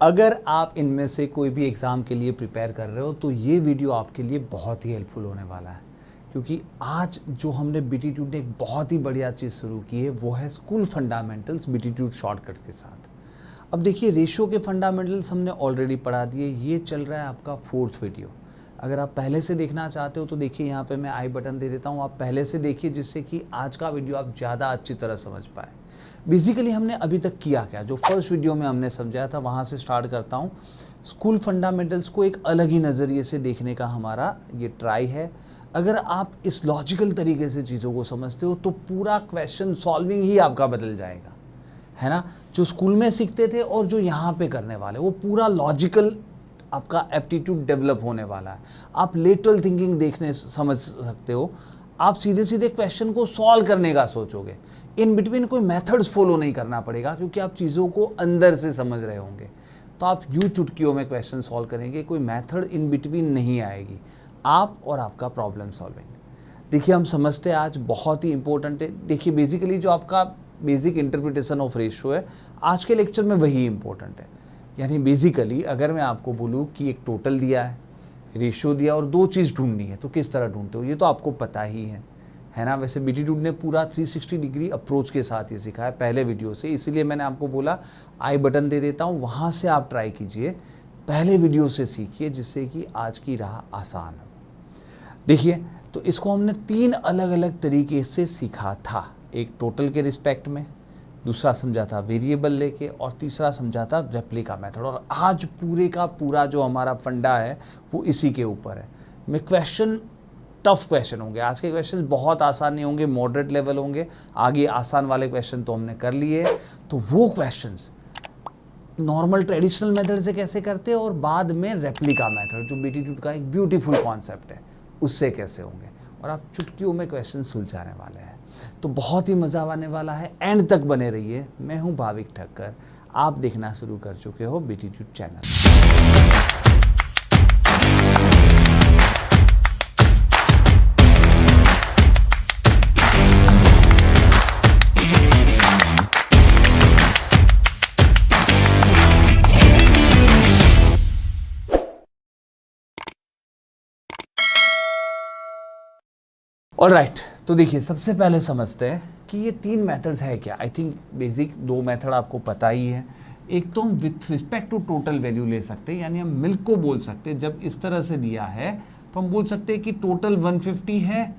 अगर आप इनमें से कोई भी एग्ज़ाम के लिए प्रिपेयर कर रहे हो तो ये वीडियो आपके लिए बहुत ही हेल्पफुल होने वाला है, क्योंकि आज जो हमने बीटीट्यूड ने एक बहुत ही बढ़िया चीज़ शुरू की है वो है स्कूल फंडामेंटल्स बीटीट्यूड शॉर्टकट के साथ। अब देखिए, रेशियो के फंडामेंटल्स हमने ऑलरेडी पढ़ा दिए, ये चल रहा है आपका 4th वीडियो। अगर आप पहले से देखना चाहते हो तो देखिए यहाँ पे मैं आई बटन दे देता हूँ, आप पहले से देखिए जिससे कि आज का वीडियो आप ज़्यादा अच्छी तरह समझ पाए। बेसिकली हमने अभी तक किया क्या, जो फर्स्ट वीडियो में हमने समझाया था वहाँ से स्टार्ट करता हूँ। स्कूल फंडामेंटल्स को एक अलग ही नज़रिए से देखने का हमारा ये ट्राई है। अगर आप इस लॉजिकल तरीके से चीज़ों को समझते हो तो पूरा क्वेश्चन सॉल्विंग ही आपका बदल जाएगा, है ना। जो स्कूल में सीखते थे और जो यहाँ पे करने वाले, वो पूरा लॉजिकल आपका एप्टीट्यूड डेवलप होने वाला है। आप लेटरल थिंकिंग देखने समझ सकते हो, आप सीधे सीधे क्वेश्चन को सॉल्व करने का सोचोगे। इन बिटवीन कोई मेथड्स फॉलो नहीं करना पड़ेगा, क्योंकि आप चीज़ों को अंदर से समझ रहे होंगे। तो आप यूँ चुटकियों में क्वेश्चन सॉल्व करेंगे, कोई मेथड इन बिटवीन नहीं आएगी, आप और आपका प्रॉब्लम सॉल्विंग। देखिए, हम समझते हैं आज बहुत ही इंपॉर्टेंट है। देखिए, बेसिकली जो आपका बेसिक इंटरप्रिटेशन ऑफ रेशियो है, आज के लेक्चर में वही इंपॉर्टेंट है। यानी बेसिकली अगर मैं आपको बोलूँ कि एक टोटल दिया है, रेशियो दिया और दो चीज़ ढूंढनी है, तो किस तरह ढूंढते हो ये तो आपको पता ही है ना। वैसे बीटीट्यूड ने पूरा 360 डिग्री अप्रोच के साथ ये सिखाया पहले वीडियो से, इसीलिए मैंने आपको बोला आई बटन दे देता हूँ, वहाँ से आप ट्राई कीजिए, पहले वीडियो से सीखिए, जिससे कि आज की राह आसान हो। देखिए, तो इसको हमने 3 अलग अलग तरीके से सीखा था। एक टोटल के रिस्पेक्ट में, दूसरा समझा था वेरिएबल लेके, और तीसरा समझा था रेप्लिका मेथड। और आज पूरे का पूरा जो हमारा फंडा है वो इसी के ऊपर है। मैं क्वेश्चन टफ क्वेश्चन होंगे, आज के क्वेश्चन बहुत आसान नहीं होंगे, मॉडरेट लेवल होंगे। आगे आसान वाले क्वेश्चन तो हमने कर लिए, तो वो क्वेश्चंस नॉर्मल ट्रेडिशनल मेथड से कैसे करते हैं और बाद में रेप्लिका मेथड, जो बीटीट्यूड का एक ब्यूटीफुल कॉन्सेप्ट है, उससे कैसे होंगे। और आप चुटकियों में क्वेश्चन सुलझाने वाले हैं, तो बहुत ही मज़ा आने वाला है। एंड तक बने रहिए। मैं हूं भाविक ठक्कर, आप देखना शुरू कर चुके हो बीटीट्यूड चैनल। ऑलराइट, तो देखिए, सबसे पहले समझते हैं कि ये 3 मेथड्स है क्या। आई थिंक बेसिक 2 मेथड आपको पता ही है। एक तो हम with respect to total value ले सकते हैं, यानी हम मिल्क को बोल सकते हैं, जब इस तरह से दिया है तो हम बोल सकते हैं कि टोटल 150 है,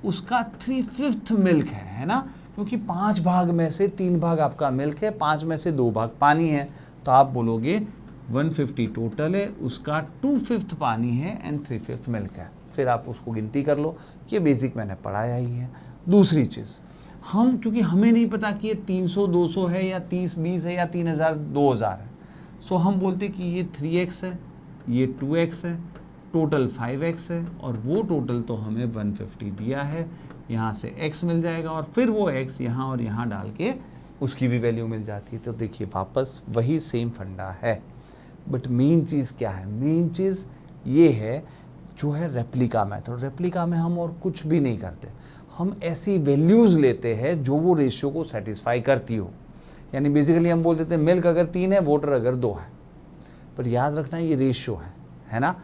उसका 3/5 मिल्क है ना, क्योंकि 5 भाग में से 3 भाग आपका मिल्क है, 5 में से 2 भाग पानी है। तो आप बोलोगे 150 टोटल है, उसका 2/5 पानी है एंड 3/5 मिल्क है। फिर आप उसको गिनती कर लो, ये बेसिक मैंने पढ़ाया ही है। दूसरी चीज़, हम क्योंकि हमें नहीं पता कि ये 300 200 है या 30 20 है या 3000 2000 है, सो हम बोलते कि ये 3x है, ये 2x है, टोटल 5x है, और वो टोटल तो हमें 150 दिया है। यहाँ से x मिल जाएगा और फिर वो x यहाँ और यहाँ डाल के उसकी भी वैल्यू मिल जाती है। तो देखिए, वापस वही सेम फंडा है, बट मेन चीज़ क्या है? मेन चीज़ ये है जो है रेप्लिका मेथड। रेप्लिका में हम और कुछ भी नहीं करते, हम ऐसी वैल्यूज़ लेते हैं जो वो रेशियो को सेटिस्फाई करती हो। यानी बेसिकली हम बोल देते हैं मिल्क अगर 3 है, वाटर अगर 2 है, पर याद रखना ये रेशियो है ना।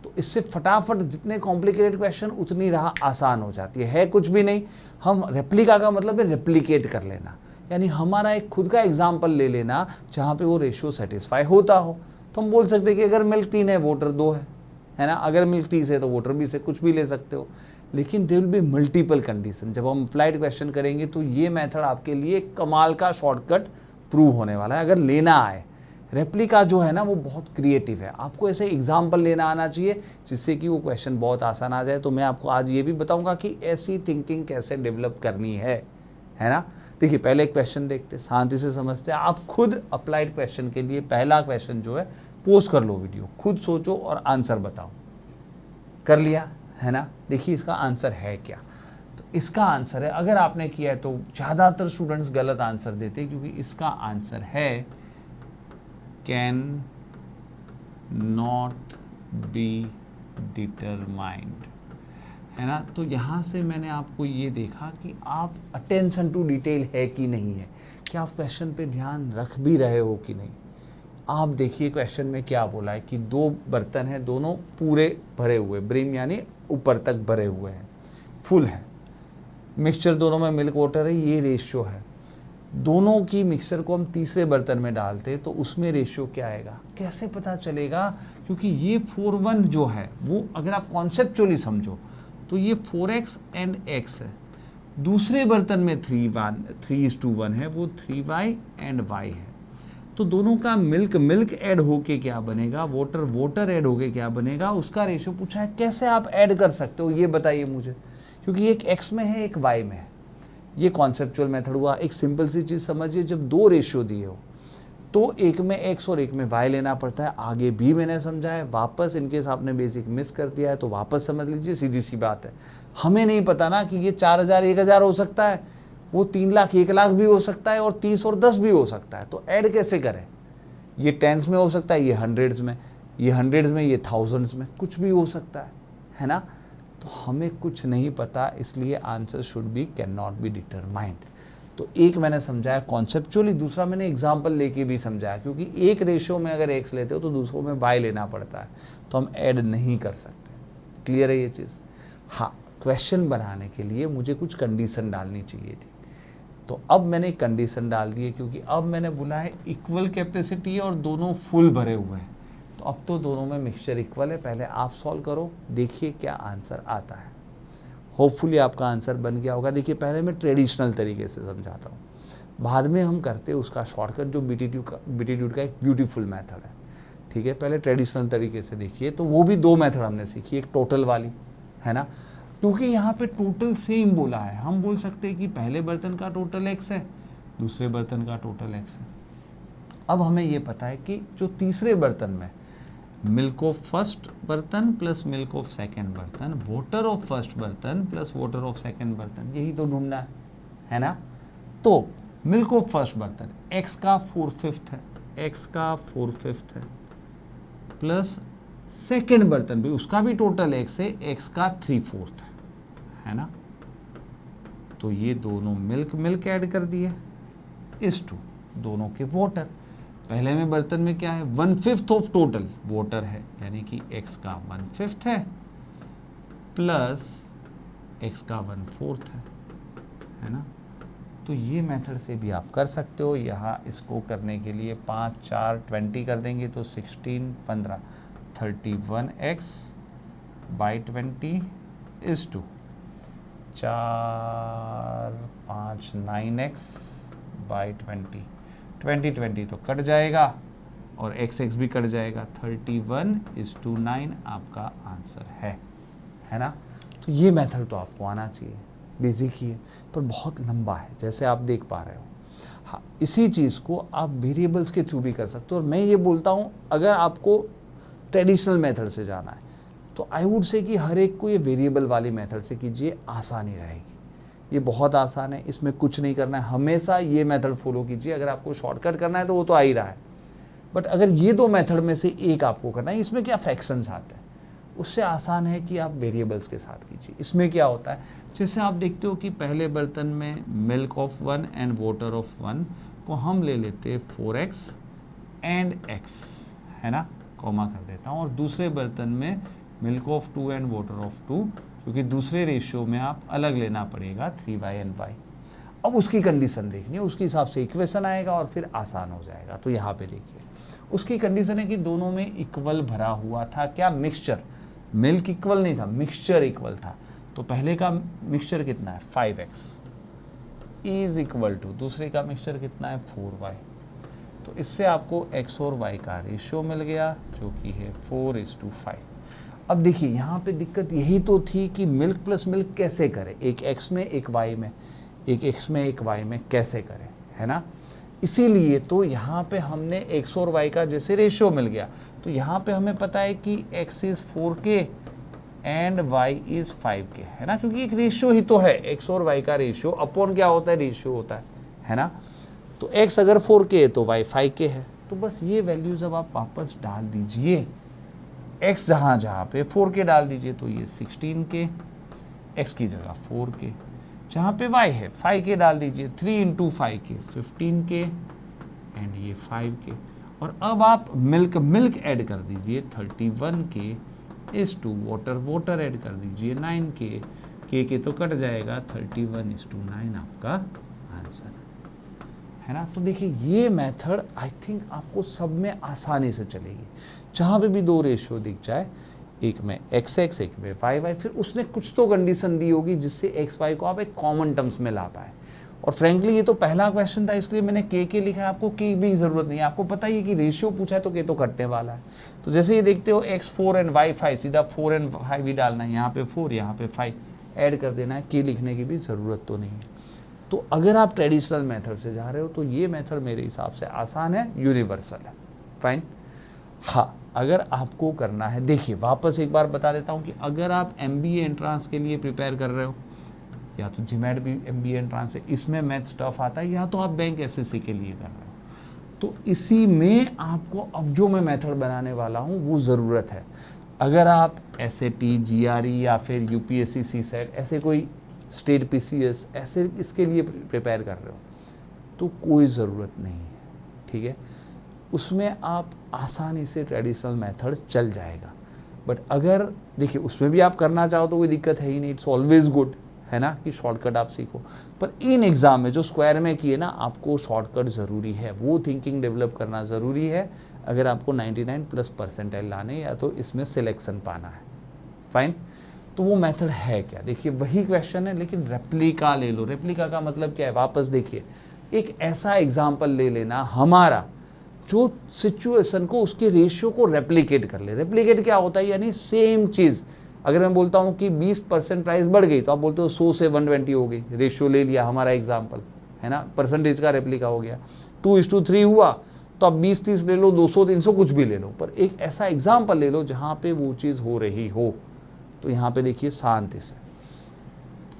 तो इससे फटाफट जितने कॉम्प्लिकेटेड क्वेश्चन उतनी राह आसान हो जाती है कुछ भी नहीं। हम रेप्लिका का मतलब है रेप्लिकेट कर लेना, यानी हमारा एक खुद का एग्जाम्पल ले लेना जहाँ पे वो रेशियो सेटिस्फाई होता हो। तो हम बोल सकते हैं कि अगर मिल्क 3 है, वाटर 2 है ना। अगर मिल्क 30 है तो वाटर भी से कुछ भी ले सकते हो, लेकिन there will be multiple condition. जब हम अप्लाइड क्वेश्चन करेंगे तो ये मेथड आपके लिए कमाल का शॉर्टकट प्रूव होने वाला है, अगर लेना आए। रेप्लिका जो है ना वो बहुत क्रिएटिव है, आपको ऐसे एग्जाम्पल लेना आना चाहिए जिससे कि वो क्वेश्चन बहुत आसान आ जाए। तो मैं आपको आज ये भी बताऊंगा कि ऐसी थिंकिंग कैसे डेवलप करनी है ना। देखिए, पहले एक क्वेश्चन देखते, शांति से समझते हैं। आप खुद अप्लाइड क्वेश्चन के लिए पहला क्वेश्चन जो है पोस्ट कर लो वीडियो, खुद सोचो और आंसर बताओ। कर लिया है ना। देखिए, इसका आंसर है क्या। तो इसका आंसर है, अगर आपने किया है तो ज़्यादातर स्टूडेंट्स गलत आंसर देते हैं, क्योंकि इसका आंसर है कैन नॉट बी डिटरमाइंड, है ना। तो यहाँ से मैंने आपको ये देखा कि आप अटेंशन टू डिटेल है कि नहीं है, क्या आप क्वेश्चन पे ध्यान रख भी रहे हो कि नहीं। आप देखिए क्वेश्चन में क्या बोला है कि 2 बर्तन हैं, दोनों पूरे भरे हुए, ब्रिम यानी ऊपर तक भरे हुए हैं, फुल है। मिक्सचर दोनों में मिल्क वाटर है, ये रेशियो है। दोनों की मिक्सचर को हम तीसरे बर्तन में डालते तो उसमें रेशियो क्या आएगा, कैसे पता चलेगा? क्योंकि ये 4:1 जो है वो अगर आप कॉन्सेप्चुअली समझो तो ये 4x एंड x है। दूसरे बर्तन में 3:1 है, वो 3y एंड y है। तो दोनों का मिल्क ऐड होके क्या बनेगा, वाटर ऐड होके क्या बनेगा, उसका रेशियो पूछा है। कैसे आप ऐड कर सकते हो ये बताइए मुझे, क्योंकि एक x में है एक y में है। ये कॉन्सेप्चुअल मेथड हुआ। एक सिंपल सी चीज़ समझिए, जब 2 रेशियो दिए हो तो एक में x और एक में y लेना पड़ता है। आगे भी मैंने समझा है, वापस इनकेस आपने बेसिक मिस कर दिया है तो वापस समझ लीजिए, सीधी सी बात है। हमें नहीं पता ना कि ये 4000 1000 हो सकता है, वो 3 लाख 1 लाख भी हो सकता है, और 30 और 10 भी हो सकता है। तो ऐड कैसे करें? ये टेंस में हो सकता है, ये हंड्रेड्स में, ये हंड्रेड्स में, ये थाउजेंड्स में, कुछ भी हो सकता है ना। तो हमें कुछ नहीं पता, इसलिए answer should be can not be determined. तो एक मैंने समझाया कॉन्सेप्चुअली, दूसरा मैंने एग्जाम्पल लेके भी समझाया, क्योंकि एक रेशियो में अगर x लेते हो तो दूसरों में y लेना पड़ता है, तो हम ऐड नहीं कर सकते। क्लियर है ये चीज़? हाँ, क्वेश्चन बनाने के लिए मुझे कुछ कंडीशन डालनी चाहिए थी, तो अब मैंने कंडीशन डाल दी है, क्योंकि अब मैंने बोला है इक्वल कैपेसिटी है और दोनों फुल भरे हुए हैं, तो अब तो दोनों में मिक्सचर इक्वल है। पहले आप सॉल्व करो, देखिए क्या आंसर आता है। होपफुली आपका आंसर बन गया होगा। देखिए पहले मैं ट्रेडिशनल तरीके से समझाता हूँ, बाद में हम करते हैं उसका शॉर्टकट, जो बीटीट्यूड का एक ब्यूटीफुल मेथड है। ठीक है, पहले ट्रेडिशनल तरीके से देखिए। तो वो भी 2 मेथड हमने सीखी, एक टोटल वाली है ना, क्योंकि यहाँ पे टोटल सेम बोला है, हम बोल सकते हैं कि पहले बर्तन का टोटल x है, दूसरे बर्तन का टोटल x है। अब हमें ये पता है कि जो तीसरे बर्तन में मिल्क ऑफ फर्स्ट बर्तन प्लस मिल्क ऑफ सेकेंड बर्तन, वाटर ऑफ फर्स्ट बर्तन प्लस वाटर ऑफ सेकेंड बर्तन, यही तो ढूंढना है ना। तो मिल्क ऑफ फर्स्ट बर्तन x का 4/5 है, x का 4/5 है, प्लस सेकेंड बर्तन भी, उसका भी टोटल x है, x का 3/4 है ना। तो ये दोनों मिल्क ऐड कर दिए, इस टू दोनों के वाटर। पहले में बर्तन में क्या है, 1/5 ऑफ टोटल वाटर है, यानी कि x का 1/5 है, प्लस x का 1/4 है ना। तो ये मेथड से भी आप कर सकते हो। यहाँ इसको करने के लिए 5 4 20 कर देंगे तो 16 15 31x by 20 is to 4 5 9x by 20 तो कट जाएगा और x भी कट जाएगा, 31:9 आपका आंसर है ना। तो ये मेथड तो आपको आना चाहिए, बेसिक ही है, पर बहुत लंबा है जैसे आप देख पा रहे हो। हाँ, इसी चीज़ को आप वेरिएबल्स के थ्रू भी कर सकते हो। और मैं ये बोलता हूँ, अगर आपको ट्रेडिशनल मेथड से जाना है तो आई वुड से कि हर एक को ये वेरिएबल वाली मेथड से कीजिए, आसानी रहेगी। ये बहुत आसान है, इसमें कुछ नहीं करना है, हमेशा ये मेथड फॉलो कीजिए। अगर आपको शॉर्टकट करना है तो वो तो आ ही रहा है, बट अगर ये 2 मेथड में से एक आपको करना है, इसमें क्या फ्रैक्शंस आते हैं, उससे आसान है कि आप वेरिएबल्स के साथ कीजिए। इसमें क्या होता है, जैसे आप देखते हो कि पहले बर्तन में milk of 1 and water of 1 को हम ले लेते 4x एंड x है ना, कॉमा कर देता हूँ, और दूसरे बर्तन में milk of 2 and water of 2, क्योंकि दूसरे रेशियो में आप अलग लेना पड़ेगा 3y एंड y। अब उसकी कंडीशन देखनी है, उसके हिसाब से इक्वेशन आएगा और फिर आसान हो जाएगा। तो यहाँ पे देखिए उसकी कंडीशन है कि दोनों में इक्वल भरा हुआ था, क्या मिक्सचर, मिल्क इक्वल नहीं था, मिक्सचर इक्वल था। तो पहले का मिक्सचर कितना है 5x इज इक्वल टू, दूसरे का मिक्सचर कितना है 4y। तो इससे आपको x और y का रेशियो मिल गया जो कि है 4:5। अब देखिए यहाँ पे दिक्कत यही तो थी कि मिल्क प्लस मिल्क कैसे करें, एक x में एक y में, एक x में एक y में कैसे करें, है ना। इसीलिए तो यहाँ पे हमने x और y का जैसे रेशियो मिल गया, तो यहाँ पे हमें पता है कि x is 4k and y is 5k, है ना, क्योंकि एक रेशियो ही तो है, x और y का रेशियो अपॉन क्या होता है, रेशियो होता है ना। तो x अगर 4k है तो y 5k है। तो बस ये वैल्यूज अब आप वापस डाल दीजिए, x जहाँ पे 4k डाल दीजिए तो ये 16k, x की जगह 4k, जहाँ पे y है 5k डाल दीजिए, 3 × 5k 15k एंड ये 5k, और अब आप मिल्क ऐड कर दीजिए 31K इस टू वाटर ऐड कर दीजिए 9K के तो कट जाएगा 31:9 आपका आंसर है ना। तो देखिए ये मेथड आई थिंक आपको सब में आसानी से चलेगी। जहाँ पे भी दो रेशियो दिख जाए, एक में XX एक में YY, फिर उसने कुछ तो कंडीशन दी होगी जिससे XY को आप एक कॉमन टर्म्स में ला पाए। और फ्रेंकली ये तो पहला क्वेश्चन था, इसलिए मैंने के लिखा है। आपको के भी जरूरत नहीं है, आपको पता ही है कि रेशियो पूछा है तो के तो कटने वाला है। तो जैसे ये देखते हो X4 एंड Y5, सीधा 4 एंड 5 भी डालना है, यहाँ पे 4 यहाँ पे 5 ऐड कर देना है, के लिखने की भी ज़रूरत तो नहीं है। तो अगर आप ट्रेडिशनल मेथड से जा रहे हो तो ये मेथड मेरे हिसाब से आसान है, यूनिवर्सल है, फाइन। हाँ, अगर आपको करना है, देखिए वापस एक बार बता देता हूँ कि अगर आप MBA एंट्रांस के लिए प्रिपेयर कर रहे हो, या तो GMAT भी MBA एंट्रांस है, इसमें मैथ्स टफ आता है, या तो आप बैंक SSC के लिए कर रहे हो, तो इसी में आपको अब जो मैं मेथड बनाने वाला हूँ वो ज़रूरत है। अगर आप SAT GRE या फिर UPSC CSET ऐसे कोई स्टेट PCS ऐसे इसके लिए प्रिपेयर कर रहे हो तो कोई ज़रूरत नहीं है, ठीक है। उसमें आप आसानी से ट्रेडिशनल मेथड चल जाएगा। बट अगर देखिए उसमें भी आप करना चाहो तो कोई दिक्कत है ही नहीं, इट्स ऑलवेज गुड, है ना, कि शॉर्टकट आप सीखो। पर इन एग्ज़ाम में जो स्क्वायर में किए ना, आपको शॉर्टकट ज़रूरी है, वो थिंकिंग डेवलप करना ज़रूरी है अगर आपको 99+ परसेंटाइल लाने या तो इसमें सिलेक्शन पाना है, फाइन। तो वो मेथड है क्या, देखिए वही क्वेश्चन है लेकिन रेप्लिका ले लो। रेप्लिका का मतलब क्या है, वापस देखिए एक ऐसा एग्जाम्पल ले लेना हमारा जो सिचुएशन को, उसके रेशियो को रेप्लिकेट कर ले। रेप्लिकेट क्या होता है, यानी सेम चीज़। अगर मैं बोलता हूँ कि 20% प्राइस बढ़ गई तो आप बोलते हो 100 से 120 हो गई, रेशियो ले लिया हमारा एग्जाम्पल, है ना, परसेंटेज का रेप्लिका हो गया। 2:3 हुआ तो आप 20-30 ले लो, 200-300 कुछ भी ले लो, पर एक ऐसा एग्जाम्पल ले लो जहाँ पे वो चीज़ हो रही हो। तो यहाँ पे देखिए शांति से,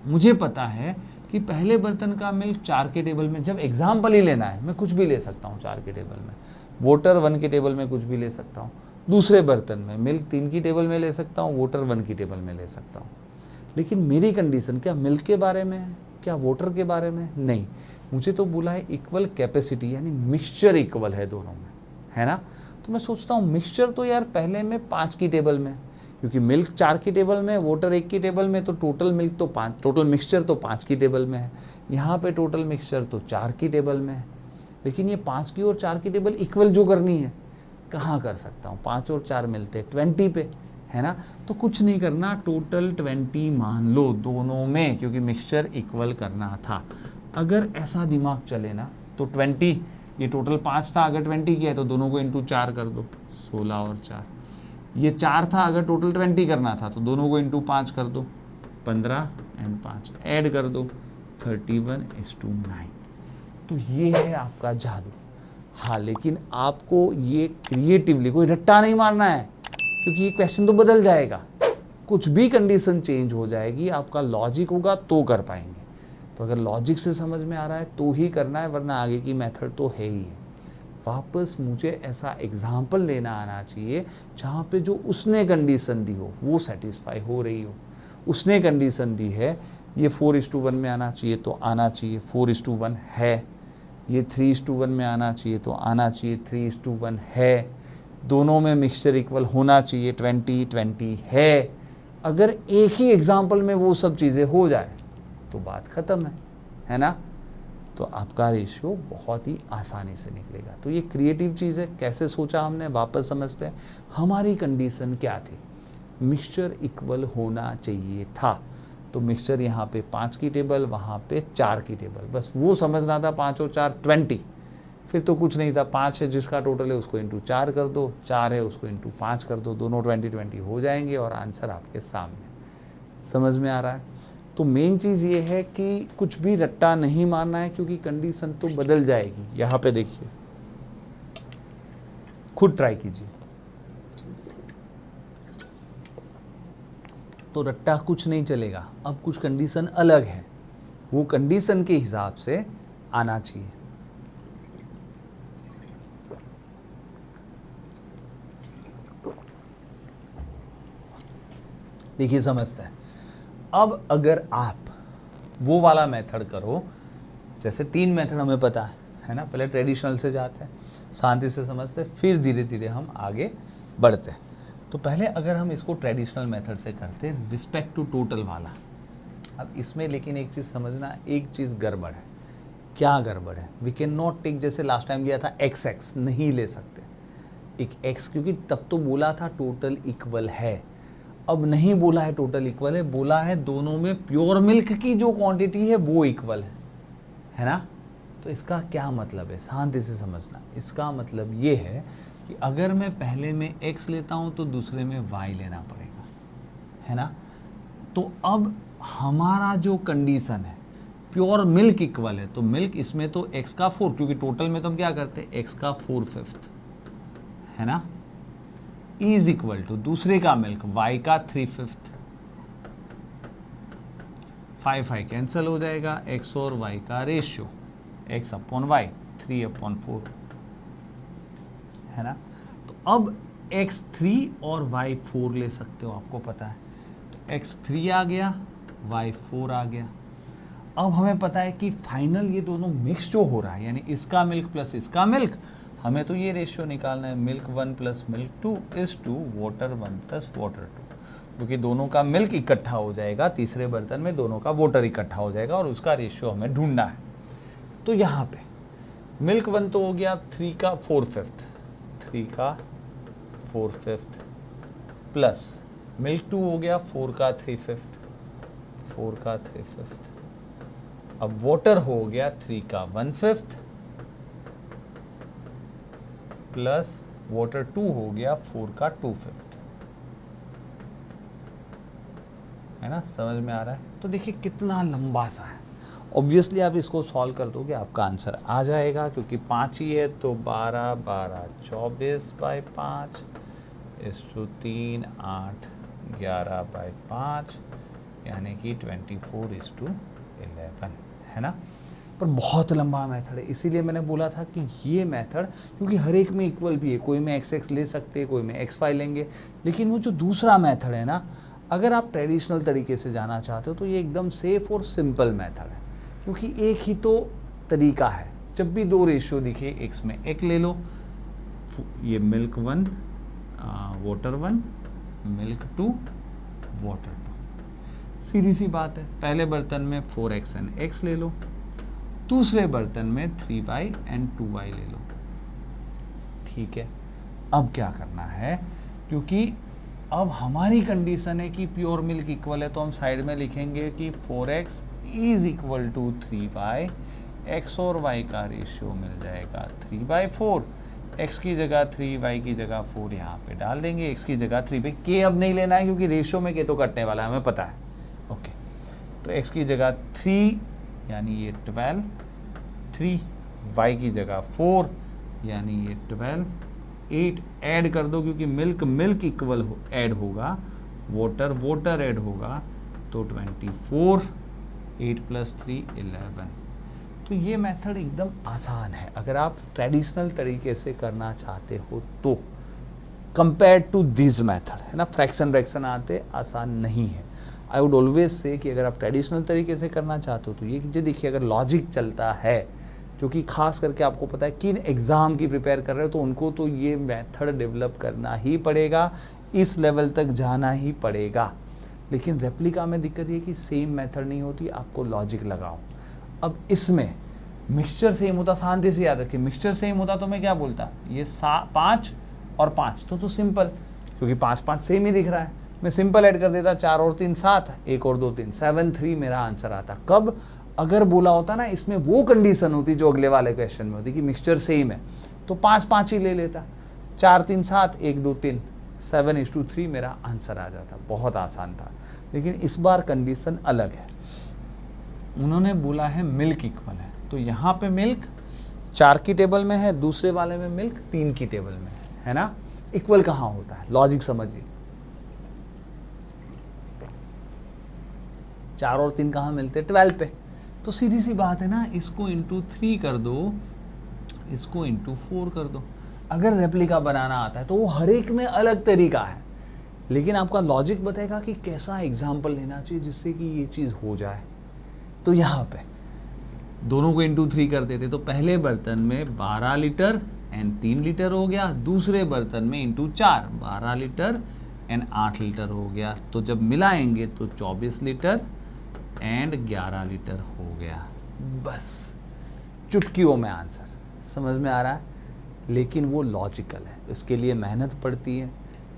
मुझे पता है कि पहले बर्तन का मिल्क 4 के टेबल में, जब एग्जाम्पल ही लेना है मैं कुछ भी ले सकता हूँ 4 के टेबल में, वाटर 1 के टेबल में कुछ भी ले सकता हूँ। दूसरे बर्तन में मिल्क 3 की टेबल में ले सकता हूँ, वाटर 1 की टेबल में ले सकता हूँ। लेकिन मेरी कंडीशन क्या मिल्क के बारे में है, क्या वाटर के बारे में? नहीं, मुझे तो बोला है इक्वल कैपेसिटी, यानी मिक्सचर इक्वल है दोनों में, है ना। तो मैं सोचता हूँ मिक्सचर तो यार पहले में 5 की टेबल में, क्योंकि मिल्क 4 की टेबल में, वाटर 1 की टेबल में, तो टोटल मिल्क तो 5, टोटल मिक्सचर तो 5 की टेबल में है। यहाँ पे टोटल मिक्सचर तो 4 की टेबल में है। लेकिन ये 5 की और 4 की टेबल इक्वल जो करनी है, कहाँ कर सकता हूँ? 5 और 4 मिलते 20 पे, है ना। तो कुछ नहीं करना, टोटल 20 मान लो दोनों में, क्योंकि मिक्सचर इक्वल करना था। अगर ऐसा दिमाग चले ना तो 20, ये टोटल 5 था, अगर 20 किया है तो दोनों को इंटू 4 कर दो, 16 और 4। ये 4 था, अगर टोटल 20 करना था तो दोनों को इंटू 5 कर दो, 15 एंड 5 ऐड कर दो, 31:9। तो ये है आपका जादू। हाँ, लेकिन आपको ये क्रिएटिवली, कोई रट्टा नहीं मारना है, क्योंकि ये क्वेश्चन तो बदल जाएगा, कुछ भी कंडीशन चेंज हो जाएगी, आपका लॉजिक होगा तो कर पाएंगे। तो अगर लॉजिक से समझ में आ रहा है तो ही करना है, वरना आगे की मेथड तो है ही है। वापस मुझे ऐसा एग्जाम्पल लेना आना चाहिए जहाँ पे जो उसने कंडीशन दी हो वो सेटिस्फाई हो रही हो। उसने कंडीशन दी है ये 4:1 में आना चाहिए तो आना चाहिए, 4:1 है। ये 3:1 में आना चाहिए तो आना चाहिए, 3:1 है। दोनों में मिक्सचर इक्वल होना चाहिए, 20-20 है। अगर एक ही एग्जाम्पल में वो सब चीज़ें हो जाए तो बात ख़त्म है ना। तो आपका रेशियो बहुत ही आसानी से निकलेगा। तो ये क्रिएटिव चीज़ है, कैसे सोचा हमने, वापस समझते हैं। हमारी कंडीशन क्या थी, मिक्सचर इक्वल होना चाहिए था। तो मिक्सचर यहाँ पे 5 की टेबल, वहाँ पे 4 की टेबल, बस वो समझना था। 5 और 4 20, फिर तो कुछ नहीं था। 5 है जिसका टोटल है उसको इंटू 4 कर दो, 4 है उसको इंटू 5 कर दो, दोनों 20-20 हो जाएंगे और आंसर आपके सामने। समझ में आ रहा है। तो मेन चीज़ ये है कि कुछ भी रट्टा नहीं मारना है, क्योंकि कंडीशन तो बदल जाएगी। यहाँ पे देखिए, खुद ट्राई कीजिए। तो रट्टा कुछ नहीं चलेगा, अब कुछ कंडीशन अलग है, वो कंडीशन के हिसाब से आना चाहिए। देखिए समझते हैं। अब अगर आप वो वाला मेथड करो, जैसे 3 मेथड हमें पता है ना, पहले ट्रेडिशनल से जाते हैं। शांति से समझते, फिर धीरे धीरे हम आगे बढ़ते। तो पहले अगर हम इसको ट्रेडिशनल मेथड से करते रिस्पेक्ट टू टोटल वाला। अब इसमें लेकिन एक चीज़ समझना, एक चीज़ गड़बड़ है। क्या गड़बड़ है? वी कैन नॉट टेक, जैसे लास्ट टाइम लिया था एक्स एक्स, नहीं ले सकते एक एक्स, क्योंकि तब तो बोला था टोटल इक्वल है। अब नहीं बोला है टोटल इक्वल है, बोला है दोनों में प्योर मिल्क की जो क्वांटिटी है वो इक्वल है ना। तो इसका क्या मतलब है, शांति से समझना। इसका मतलब ये है कि अगर मैं पहले में x लेता हूँ तो दूसरे में y लेना पड़ेगा, है ना। तो अब हमारा जो कंडीशन है प्योर मिल्क इक्वल है, तो मिल्क इसमें तो x का 4, क्योंकि टोटल में तो हम क्या करते हैं x का 4/5, है ना, इज इक्वल टू दूसरे का मिल्क y का 3/5। 5 कैंसिल हो जाएगा, x और y का रेशियो x/y 3/4, है ना। तो अब x3 और y4 ले सकते हो, आपको पता है। तो x3 आ गया, y4 आ गया। अब हमें पता है कि फाइनल ये दोनों मिक्स जो हो रहा है, यानी इसका मिल्क प्लस इसका मिल्क, हमें तो ये रेशियो निकालना है, milk 1 plus milk 2 is to water 1 plus water 2, क्योंकि दोनों का मिल्क इकट्ठा हो जाएगा, तीसरे बर्तन में दोनों का वाटर इकट्ठा हो जाएगा और उसका रेशियो हमें ढूंढना है। तो यहाँ पे मिल्क 1 तो हो गया 3 का 4/5 प्लस मिल्क 2 हो गया 4 का 3/5। अब वाटर हो गया 3 का 1/5 प्लस वाटर 2 हो गया 4 का 2/5, है ना। समझ में आ रहा है? तो देखिए कितना लंबा सा है। ऑब्वियसली आप इसको सॉल्व कर दोगे, आपका आंसर आ जाएगा, क्योंकि 5 ही है तो 12 12 24/5 इस टू 3 8 11/5, यानी कि 24:11, है ना। पर बहुत लंबा मेथड है, इसीलिए मैंने बोला था कि ये मेथड, क्योंकि हर एक में इक्वल भी है, कोई में एक्स एक्स ले सकते हैं, कोई में x5 लेंगे। लेकिन वो जो दूसरा मेथड है ना, अगर आप ट्रेडिशनल तरीके से जाना चाहते हो तो ये एकदम सेफ और सिंपल मेथड है, क्योंकि एक ही तो तरीका है। जब भी दो रेशियो दिखे, x में एक ले लो, ये मिल्क 1 वाटर 1, मिल्क 2 वाटर 2, सीधी सी बात है। पहले बर्तन में 4x एंड x ले लो, दूसरे बर्तन में 3y एंड 2y ले लो, ठीक है। अब क्या करना है, क्योंकि अब हमारी कंडीशन है कि प्योर मिल्क इक्वल है, तो हम साइड में लिखेंगे कि 4x is equal to 3y, x और y का रेशियो मिल जाएगा 3/4, x की जगह 3, y की जगह 4 यहाँ पे डाल देंगे, x की जगह 3 पे। k अब नहीं लेना है, क्योंकि रेशियो में k तो कटने वाला है, हमें पता है। ओके, तो x की जगह 3 यानी ये 12, 3, y की जगह 4 यानी ये 12, 8 ऐड कर दो, क्योंकि मिल्क मिल्क इक्वल ऐड होगा, वाटर वाटर ऐड होगा, तो 24, 8 + 3 11। तो ये मेथड एकदम आसान है अगर आप ट्रेडिशनल तरीके से करना चाहते हो तो, कंपेयर टू दिस मेथड, है ना। फ्रैक्शन आते आसान नहीं है। आई वुड ऑलवेज से कि अगर आप ट्रेडिशनल तरीके से करना चाहते हो तो ये देखिए, अगर लॉजिक चलता है, क्योंकि खास करके आपको पता है किन एग्ज़ाम की प्रिपेयर कर रहे हो, तो उनको तो ये मेथड डेवलप करना ही पड़ेगा, इस लेवल तक जाना ही पड़ेगा। लेकिन रेप्लिका में दिक्कत ये कि सेम मेथड नहीं होती, आपको लॉजिक लगाओ। अब इसमें मिक्सचर सेम होता, शांति से याद रखिए, मिक्सचर सेम होता तो मैं क्या बोलता, ये 5 और 5 तो सिंपल, क्योंकि 5 5 सेम ही दिख रहा है, मैं सिंपल ऐड कर देता, 4 और 3 7, 1 और 2 3, 7 3 मेरा आंसर आता। कब? अगर बोला होता ना, इसमें वो कंडीशन होती जो अगले वाले क्वेश्चन में होती कि मिक्सचर सेम है, तो 5 5 ही ले लेता, 4 3 7, 1 2 3, 7:3 मेरा आंसर आ जाता। बहुत आसान था। लेकिन इस बार कंडीशन अलग है, उन्होंने बोला है मिल्क इक्वल है, तो यहाँ पे मिल्क 4 की टेबल में है, दूसरे वाले में मिल्क 3 की टेबल में है ना। इक्वल कहाँ होता है, लॉजिक समझिए, 4 और 3 कहाँ मिलते हैं, 12 पे। तो सीधी सी बात है ना, इसको इंटू 3 कर दो, इसको इंटू 4 कर दो। अगर रेप्लिका बनाना आता है तो वो हर एक में अलग तरीका है, लेकिन आपका लॉजिक बताएगा कि कैसा एग्जाम्पल लेना चाहिए जिससे कि ये चीज़ हो जाए। तो यहाँ पे दोनों को इंटू 3 कर देते, तो पहले बर्तन में 12 लीटर एंड 3 लीटर हो गया, दूसरे बर्तन में इंटू 4 12 लीटर एंड 8 लीटर हो गया। तो जब मिलाएंगे तो 24 लीटर एंड 11 लीटर हो गया। बस चुटकियों में आंसर समझ में आ रहा है। लेकिन वो लॉजिकल है, इसके लिए मेहनत पड़ती है।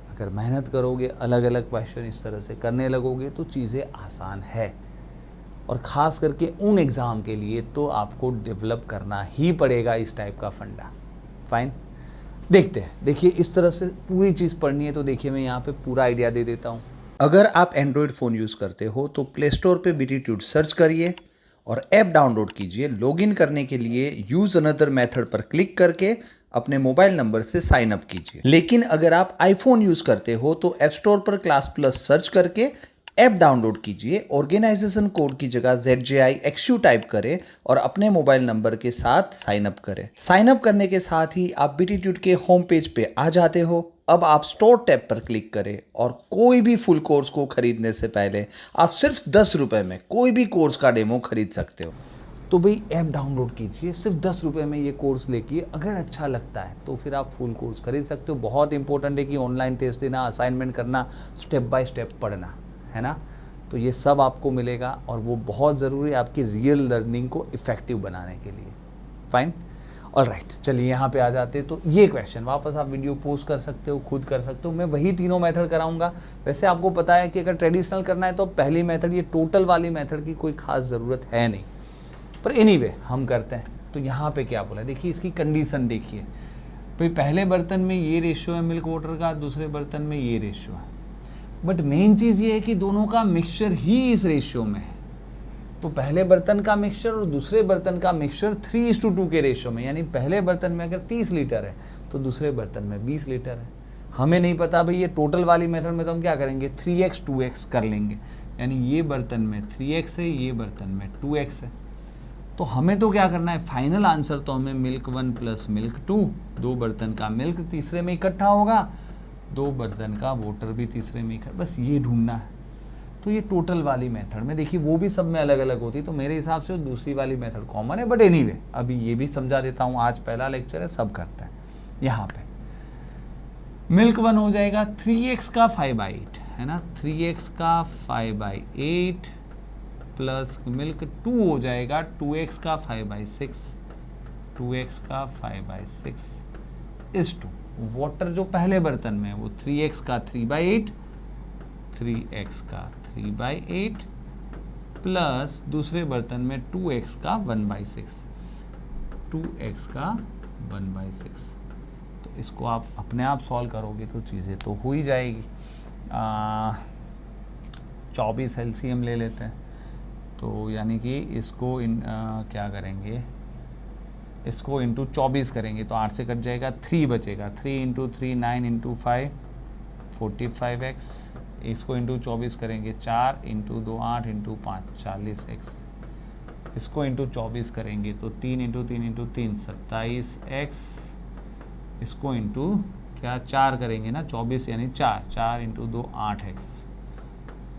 अगर मेहनत करोगे, अलग अलग क्वेश्चन इस तरह से करने लगोगे तो चीज़ें आसान है। और ख़ास करके उन एग्ज़ाम के लिए तो आपको डेवलप करना ही पड़ेगा इस टाइप का फंडा। फाइन, देखते हैं। देखिए इस तरह से पूरी चीज़ पढ़नी है तो देखिए मैं यहाँ पे पूरा आइडिया दे देता हूँ। अगर आप एंड्रॉयड फ़ोन यूज़ करते हो तो प्ले स्टोर पे बीटीट्यूड सर्च करिए और ऐप डाउनलोड कीजिए। लॉगिन करने के लिए यूज़ अनदर मेथड पर क्लिक करके अपने मोबाइल नंबर से साइन अप कीजिए। लेकिन अगर आप आईफोन यूज़ करते हो तो ऐप स्टोर पर क्लास प्लस सर्च करके ऐप डाउनलोड कीजिए। ऑर्गेनाइजेशन कोड की जगह ZJIXU टाइप करें और अपने मोबाइल नंबर के साथ साइन अप करें। साइन अप करने के साथ ही आप बीटीट्यूड के होम पेज पे आ जाते हो। अब आप स्टोर टैब पर क्लिक करें और कोई भी फुल कोर्स को खरीदने से पहले आप सिर्फ 10 रुपए में कोई भी कोर्स का डेमो खरीद सकते हो। तो भाई ऐप डाउनलोड कीजिए, सिर्फ 10 रुपये में ये कोर्स लेके अगर अच्छा लगता है तो फिर आप फुल कोर्स खरीद सकते हो। बहुत इंपॉर्टेंट है कि ऑनलाइन टेस्ट देना, असाइनमेंट करना, स्टेप बाय स्टेप पढ़ना, है ना। तो ये सब आपको मिलेगा और वो बहुत ज़रूरी है आपकी रियल लर्निंग को इफ़ेक्टिव बनाने के लिए। फाइन, ऑलराइट, चलिए यहाँ पे आ जाते हैं। तो ये क्वेश्चन वापस आप वीडियो पोस्ट कर सकते हो, खुद कर सकते हो। मैं वही तीनों मेथड कराऊंगा। वैसे आपको पता है कि अगर ट्रेडिशनल करना है तो पहली मेथड, ये टोटल वाली मेथड की कोई खास ज़रूरत है नहीं, पर एनीवे हम करते हैं। तो यहाँ पे क्या बोला, देखिए इसकी कंडीशन देखिए। भाई पहले बर्तन में ये रेशियो है मिल्क वाटर का, दूसरे बर्तन में ये रेशियो है। बट मेन चीज़ ये है कि दोनों का मिक्सचर ही इस रेशियो में है। तो पहले बर्तन का मिक्सचर और दूसरे बर्तन का मिक्सचर 3:2 के रेशियो में, यानी पहले बर्तन में अगर 30 लीटर है तो दूसरे बर्तन में 20 लीटर है। हमें नहीं पता भाई ये टोटल वाली मेथड में, तो हम क्या करेंगे 3x 2x कर लेंगे। यानी ये बर्तन में 3x है, ये बर्तन में 2x है। तो हमें तो क्या करना है, फाइनल आंसर तो हमें मिल्क 1 प्लस मिल्क 2, 2 बर्तन का मिल्क तीसरे में इकट्ठा होगा, 2 बर्तन का वाटर भी तीसरे में इकट्ठा, बस ये ढूंढना है। तो ये टोटल वाली मेथड में देखिए वो भी सब में अलग अलग होती, तो मेरे हिसाब से दूसरी वाली मेथड कॉमन है। बट एनीवे अभी ये भी समझा देता हूँ, आज पहला लेक्चर है, सब करते हैं। यहाँ पे मिल्क 1 हो जाएगा 3x का 5/8, है ना, 3x का 5/8 प्लस मिल्क 2 हो जाएगा 2x का 5/6, 2x का 5/6 इस टू वाटर जो पहले बर्तन में है वो 3x का 3/8, 3x का 3/8 प्लस दूसरे बर्तन में 2x का 1/6, 2x का 1/6। तो इसको आप अपने आप सॉल्व करोगे तो चीज़ें तो हो ही जाएगी। 24 एलसीएम ले लेते हैं, तो यानी कि इसको क्या करेंगे, इसको इंटू 24 करेंगे तो 8 से कट जाएगा, 3 बचेगा, 3 इंटू 3 9 इंटू 5 45x। इसको इंटू 24 करेंगे 4 इंटू 2 8 इंटू 5 40x। इसको इंटू 24 करेंगे तो 3 इंटू 3 इंटू 3 27x। इसको इंटू क्या 4 करेंगे ना, 24 यानी 4, 4 इंटू 2 8x।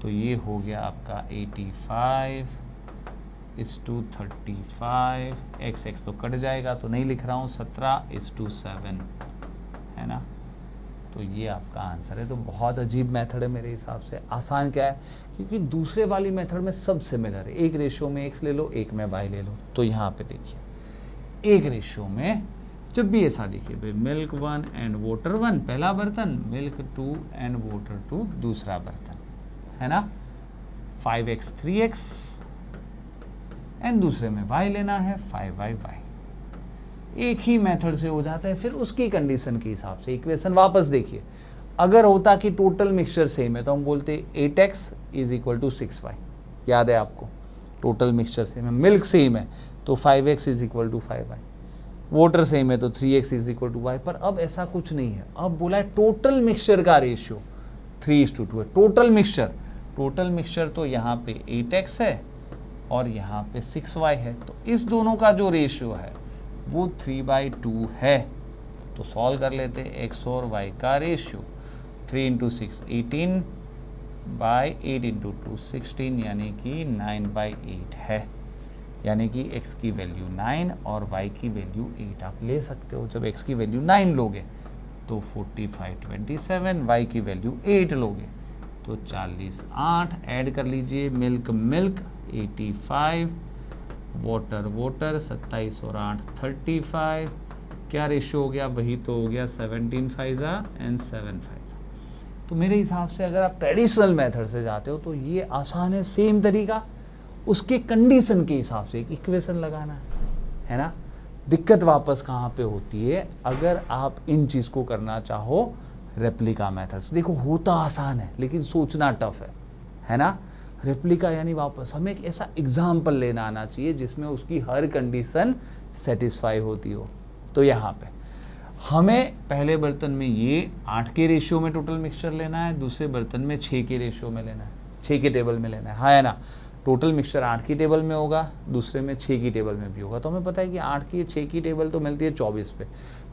तो ये हो गया आपका 85 इस टू 35, x तो कट जाएगा तो नहीं लिख रहा हूँ, 17 इस टू 7, है ना। तो ये आपका आंसर है। तो बहुत अजीब मेथड है मेरे हिसाब से। आसान क्या है, क्योंकि दूसरे वाली मेथड में सब सिमिलर है, एक रेशियो में x ले लो, एक में y ले लो। तो यहाँ पे देखिए एक रेशियो में जब भी ऐसा देखिए भाई मिल्क 1 एंड वाटर 1 पहला बर्तन, मिल्क 2 एंड वाटर 2 दूसरा बर्तन, है ना। 5x 3x एंड दूसरे में y लेना है 5y। एक ही मेथड से हो जाता है। फिर उसकी कंडीशन के हिसाब से इक्वेशन वापस देखिए। अगर होता कि टोटल मिक्सचर सेम है तो हम बोलते 8x is equal to 6y, याद है आपको, टोटल मिक्सचर सेम है। मिल्क सेम है तो 5x is equal to 5y, water same है तो 3x is equal to y। पर अब ऐसा कुछ नहीं है, अब बोला है टोटल मिक्सचर का रेशियो 3:2 है। टोटल मिक्सचर तो यहाँ पे 8x है और यहाँ पे 6y है, तो इस दोनों का जो रेशियो है वो 3/2 है। तो सॉल्व कर लेते हैं, x और y का रेशियो 3 इंटू 6 18/8 इंटू 2 16, यानी कि 9/8 है। यानी कि x की वैल्यू 9 और y की वैल्यू 8 आप ले सकते हो। जब x की वैल्यू 9 लोगे तो 45 27, y की वैल्यू 8 लोगे तो 40 8, ऐड कर लीजिए, मिल्क मिल्क 85, वाटर वाटर 27 और 8 35, क्या रेशियो हो गया, वही तो हो गया 17 5 एंड 7 5। तो मेरे हिसाब से अगर आप ट्रेडिशनल मेथड से जाते हो तो ये आसान है, सेम तरीका, उसके कंडीशन के हिसाब से एक इक्वेशन लगाना है ना। दिक्कत वापस कहाँ पे होती है, अगर आप इन चीज़ को करना चाहो रेप्लिका मेथड से। देखो होता आसान है लेकिन सोचना टफ है ना। रेप्लिका यानी वापस हमें एक ऐसा एग्जाम्पल लेना आना चाहिए जिसमें उसकी हर कंडीशन सेटिस्फाई होती हो। तो यहाँ पे हमें पहले बर्तन में ये 8 के रेशियो में टोटल मिक्सचर लेना है, दूसरे बर्तन में 6 के रेशियो में लेना है, 6 के टेबल में लेना है, हाँ है ना। टोटल मिक्सचर 8 की टेबल में होगा, दूसरे में 6 की टेबल में भी होगा। तो हमें पता है कि 8 की 6 की टेबल तो मिलती है 24 पे।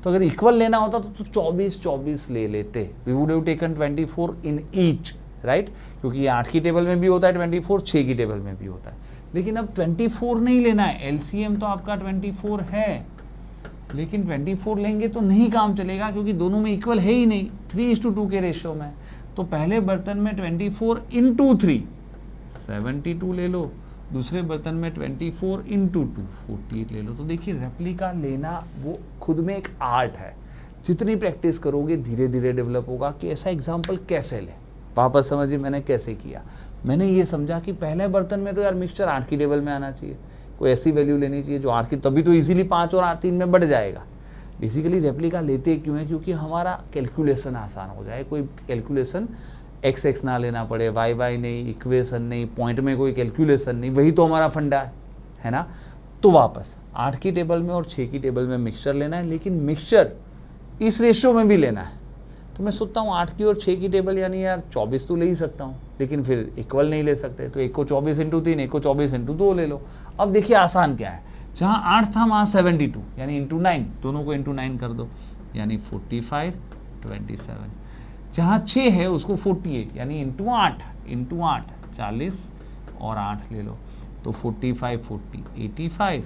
तो अगर इक्वल लेना होता तो 24 ले लेते, we would have taken 24 in each, right, क्योंकि ये 8 की टेबल में भी होता है 24, 6 की टेबल में भी होता है। लेकिन अब 24 नहीं लेना है, एलसीएम तो आपका 24 है, लेकिन 24 लेंगे तो नहीं काम चलेगा क्योंकि दोनों में इक्वल है ही नहीं, 3:2 के रेशियो में। तो पहले बर्तन में 24 इंटू 3 72 ले लो, दूसरे बर्तन में 24 इंटू 2 48 ले लो। तो देखिए रेप्लिका लेना वो खुद में एक आर्ट है, जितनी प्रैक्टिस करोगे धीरे धीरे डेवलप होगा कि ऐसा एग्जाम्पल कैसे ले। वापस समझिए मैंने कैसे किया, मैंने ये समझा कि पहले बर्तन में तो यार मिक्सचर 8 की टेबल में आना चाहिए, कोई ऐसी वैल्यू लेनी चाहिए जो 8 की, तभी तो इजीली 5 और 8 3 में बढ़ जाएगा। बेसिकली रेप्लिका लेते क्यों है, क्योंकि हमारा कैलकुलेशन आसान हो जाए, कोई कैलकुलेशन x ना लेना पड़े, y नहीं, इक्वेशन नहीं, पॉइंट में कोई कैलकुलेशन नहीं, वही तो हमारा फंडा है ना। तो वापस 8 की टेबल में और 6 की टेबल में मिक्सचर लेना है, लेकिन मिक्सचर इस रेशियो में भी लेना है। तो मैं सोचता हूँ 8 की और 6 की टेबल यानी यार 24 तो ले ही सकता हूँ, लेकिन फिर इक्वल नहीं ले सकते, तो एक को 24 इंटू 3, एक को 24 इंटू 2 ले लो। अब देखिए आसान क्या है, जहाँ 8 था वहाँ 72 यानी इंटू 9, दोनों को इंटू 9 कर दो यानी 45 27, जहाँ 6 है उसको 48 यानी इंटू 8 40 और 8 ले लो, तो 45 40 85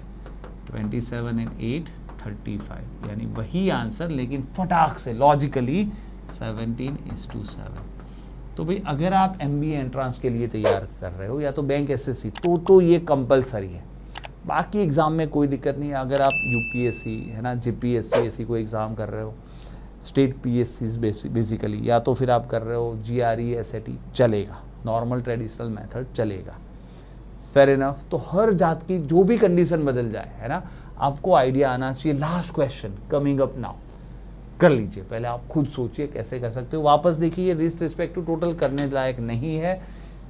27 एंड 8 35 यानी वही आंसर, लेकिन फटाक से लॉजिकली 17:7। तो भाई अगर आप MBA एंट्रांस के लिए तैयार कर रहे हो या तो बैंक SSC तो ये कंपलसरी है। बाकी एग्ज़ाम में कोई दिक्कत नहीं है, अगर आप UPSC है ना, GPSC ऐसी कोई एग्ज़ाम कर रहे हो, स्टेट PSCs बेसिकली, या तो फिर आप कर रहे हो GRE SAT, चलेगा, नॉर्मल ट्रेडिशनल मेथड चलेगा, फेयर इनफ। तो हर जात की जो भी कंडीशन बदल जाए है ना, आपको आइडिया आना चाहिए। Last question coming up now, कर लीजिए, पहले आप खुद सोचिए कैसे कर सकते हो। वापस देखिए ये विथ रिस्पेक्ट टू टोटल करने लायक नहीं है,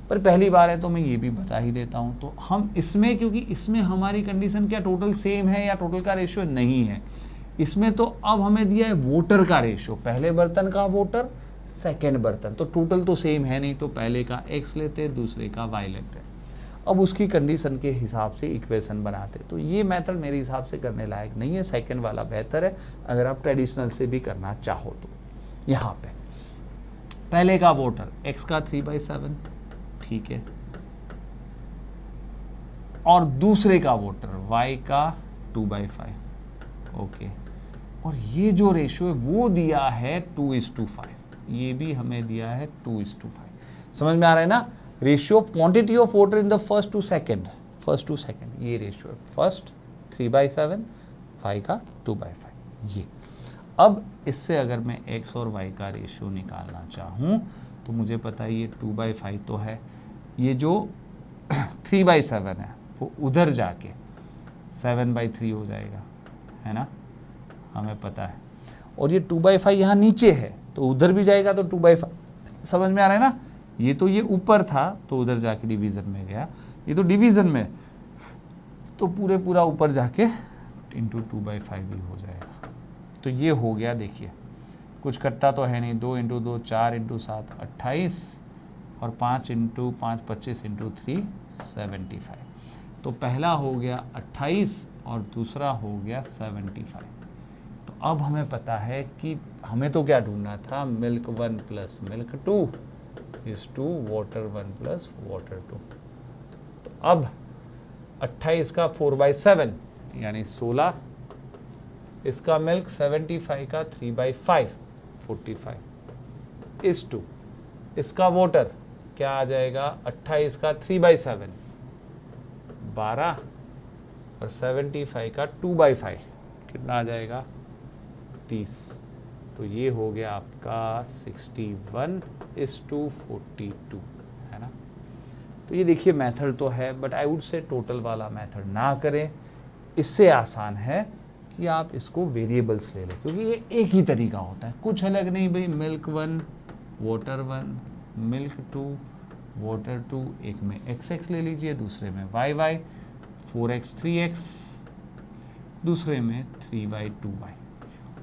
पर पहली बार है तो मैं ये भी बता ही देता हूँ। तो हम इसमें, क्योंकि इसमें हमारी कंडीशन क्या टोटल सेम है या टोटल का रेशियो नहीं है, इसमें तो अब हमें दिया है वोटर का रेशियो, पहले बर्तन का वोटर, सेकेंड बर्तन, तो टोटल तो सेम है नहीं, तो पहले का x लेते, दूसरे का y लेते, अब उसकी कंडीशन के हिसाब से इक्वेशन बनाते। तो ये मेथड मेरे हिसाब से करने लायक नहीं है, सेकंड वाला बेहतर है अगर आप ट्रेडिशनल से भी करना चाहो तो। यहाँ पे पहले का वोटर x का 3/7, ठीक है, और दूसरे का वोटर y का 2/5, ओके, और ये जो रेशियो है वो दिया है 2:5, ये भी हमें दिया है 2:5। समझ में आ रहा है ना, ratio of quantity of water in the first to second, ये रेशियो है, फर्स्ट 3/7, y का 2/5 ये। अब इससे अगर मैं x और y का रेशियो निकालना चाहूँ तो मुझे पता है ये 2/5 तो है, ये जो 3/7 है वो उधर जाके 7/3 हो जाएगा, है ना, हमें पता है, और ये 2/5 यहाँ नीचे है तो उधर भी जाएगा तो 2/5, समझ में आ रहा है ना। ये तो ये ऊपर था तो उधर जाके डिवीज़न में गया, ये तो डिवीज़न में तो पूरा ऊपर जाके इंटू 2/5 भी हो जाएगा। तो ये हो गया, देखिए कुछ कट्टा तो है नहीं, 2 इंटू 2 4 इंटू 7 28 और 5 इंटू 5 25 इंटू 3 75। तो पहला हो गया 28 और दूसरा हो गया 75। तो अब हमें पता है कि हमें तो क्या ढूंढना था, milk 1 plus milk 2 is to water 1 plus water 2। तो अब 28 का 4/7 यानी 16, इसका मिल्क 75 का 3/5 45 इस टू, इसका वाटर क्या आ जाएगा 28 का 3/7 12 और 75 का 2/5 कितना आ जाएगा 30। तो ये हो गया आपका 61:42 है ना। तो ये देखिए मेथड तो है, but I would say total वाला मेथड ना करें। इससे आसान है कि आप इसको वेरिएबल्स ले लें, क्योंकि ये एक ही तरीका होता है, कुछ अलग नहीं भाई। मिल्क 1 वाटर 1 मिल्क 2 वाटर 2, एक में XX ले लीजिए, दूसरे में YY 4x 3x, दूसरे में 3y 2y।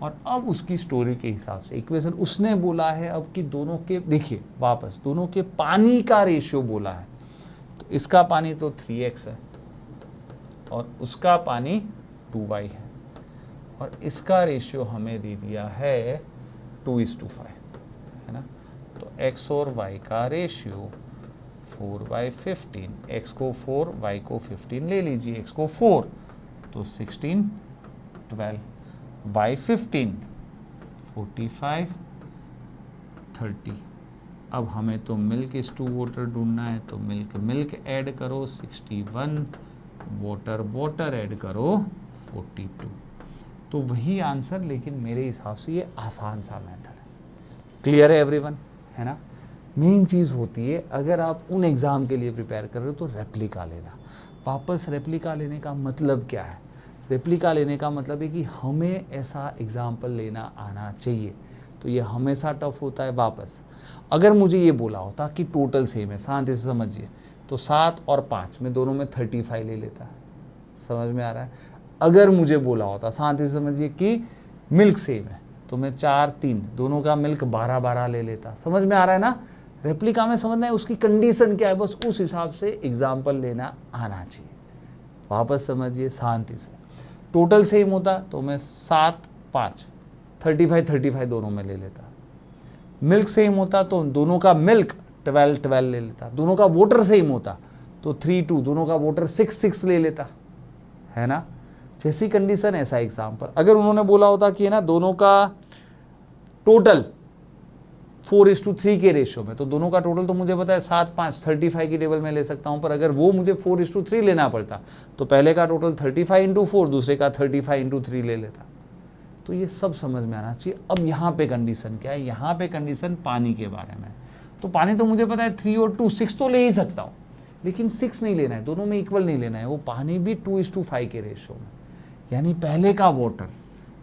और अब उसकी स्टोरी के हिसाब से इक्वेशन उसने बोला है अब कि दोनों के, देखिए वापस दोनों के पानी का रेशियो बोला है। तो इसका पानी तो 3x है और उसका पानी 2y है, और इसका रेशियो हमें दे दिया है 2:5 है ना। तो x और y का रेशियो 4/15, x को 4 y को 15 ले लीजिए, x को 4 तो 16 12 y 15 45 30। अब हमें तो मिल्क इस टू वाटर ढूंढना है, तो मिल्क ऐड करो 61, वाटर ऐड करो 42। तो वही आंसर, लेकिन मेरे हिसाब से ये आसान सा मेथड है। क्लियर है एवरीवन, है ना। मेन चीज़ होती है अगर आप उन एग्ज़ाम के लिए प्रिपेयर कर रहे हो तो रेप्लिका लेना। वापस रेप्लिका लेने का मतलब क्या है? रेप्लिका लेने का मतलब है कि हमें ऐसा एग्जाम्पल लेना आना चाहिए। तो ये हमेशा टफ होता है। वापस अगर मुझे ये बोला होता कि टोटल सेम है, शांति से समझिए, तो 7 और 5 में दोनों में 35 ले लेता। समझ में आ रहा है? अगर मुझे बोला होता, शांति से समझिए, कि मिल्क सेम है, तो मैं 4 3 दोनों का मिल्क 12 ले लेता। समझ में आ रहा है ना? रेप्लिका में समझना है उसकी कंडीशन क्या है, बस उस हिसाब से एग्जाम्पल लेना आना चाहिए। वापस समझिए शांति से। टोटल सेम होता तो मैं 7 5 35 दोनों में ले लेता। मिल्क सेम होता तो दोनों का मिल्क 12 ले लेता। दोनों का वाटर सेम होता तो 3 2 दोनों का वाटर 6 ले लेता, है ना। जैसी कंडीशन ऐसा एग्जाम्पल। अगर उन्होंने बोला होता कि है ना दोनों का टोटल 4:3 के रेशियो में, तो दोनों का टोटल तो मुझे पता है 7 5 35 की टेबल में ले सकता हूं। पर अगर वो मुझे 4:3 लेना पड़ता तो पहले का टोटल 35 × 4, दूसरे का 35 × 3 ले लेता। तो ये सब समझ में आना चाहिए। अब यहाँ पे कंडीशन क्या है? यहाँ पे कंडीशन पानी के बारे में। तो पानी तो मुझे पता है 3 और 2 6 तो ले ही सकता हूँ, लेकिन 6 नहीं लेना है, दोनों में इक्वल नहीं लेना है। वो पानी भी 2:5 के रेशियो में, यानी पहले का वाटर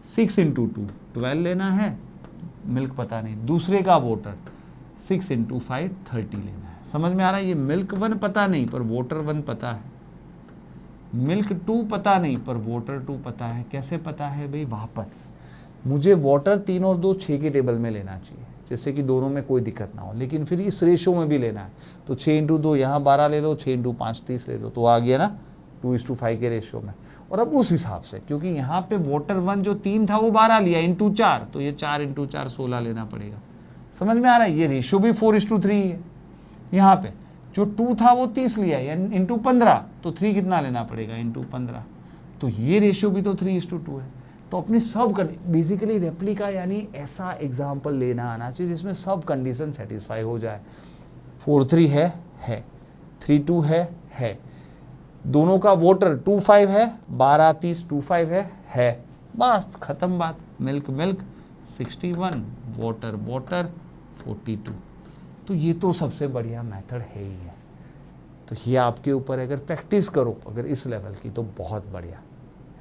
6 × 2 12 लेना है, मिल्क पता नहीं। दूसरे का वाटर 6 × 5 30 लेना है। समझ में आ रहा है? ये मिल्क 1 पता नहीं पर वाटर 1 पता है, मिल्क 2 पता नहीं पर वाटर 2 पता है। कैसे पता है भाई? वापस मुझे वाटर 3 और 2 6 की टेबल में लेना चाहिए, जिससे कि दोनों में कोई दिक्कत ना हो, लेकिन फिर इस रेशियो में भी लेना है। तो 6 × 2 यहाँ 12 ले लो, 6 × 5 30 ले लो, तो आ गया ना 2:5 के रेशियो में। और अब उस हिसाब से, क्योंकि यहाँ पे वाटर 1 जो 3 था वो 12 लिया × 4, तो ये 4 × 4 16 लेना पड़ेगा। समझ में आ रहा है? ये रेशियो भी 4:3 है। यहाँ पे जो 2 था वो 30 लिया यानी × 15, तो 3 कितना लेना पड़ेगा × 15, तो ये रेशियो भी तो 3:2 है। तो अपनी सब बेसिकली रेप्लिका यानी ऐसा एग्जाम्पल लेना आना चाहिए जिसमें सब कंडीशन सेटिस्फाई हो जाए। 4:3 है 3:2 है, दोनों का वाटर 2:5 है, 12:30 2:5 है, बस खत्म बात। Milk 61, water 42। तो ये तो सबसे बढ़िया मेथड है ही है। तो ये आपके ऊपर, अगर प्रैक्टिस करो अगर इस लेवल की, तो बहुत बढ़िया,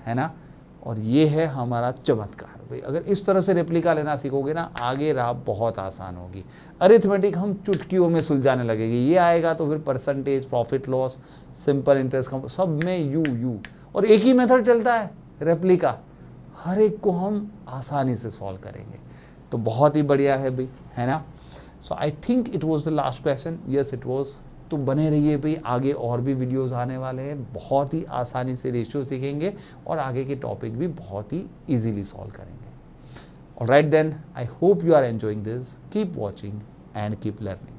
है ना। और ये है हमारा चमत्कार भाई। अगर इस तरह से रेप्लिका लेना सीखोगे ना, आगे राह बहुत आसान होगी। अरिथमेटिक हम चुटकियों में सुलझाने लगेंगे। ये आएगा तो फिर percentage, profit loss, simple interest, सब में यू और एक ही मेथड चलता है रेप्लिका। हर एक को हम आसानी से सॉल्व करेंगे। तो बहुत ही बढ़िया है भाई, है ना। So I think it was the last question. Yes it was. तो बने रहिए भाई, आगे और भी वीडियोस आने वाले हैं। बहुत ही आसानी से रेशियो सीखेंगे और आगे के टॉपिक भी बहुत ही इजीली सॉल्व करेंगे। Alright then, I hope you are enjoying this. Keep watching and keep learning.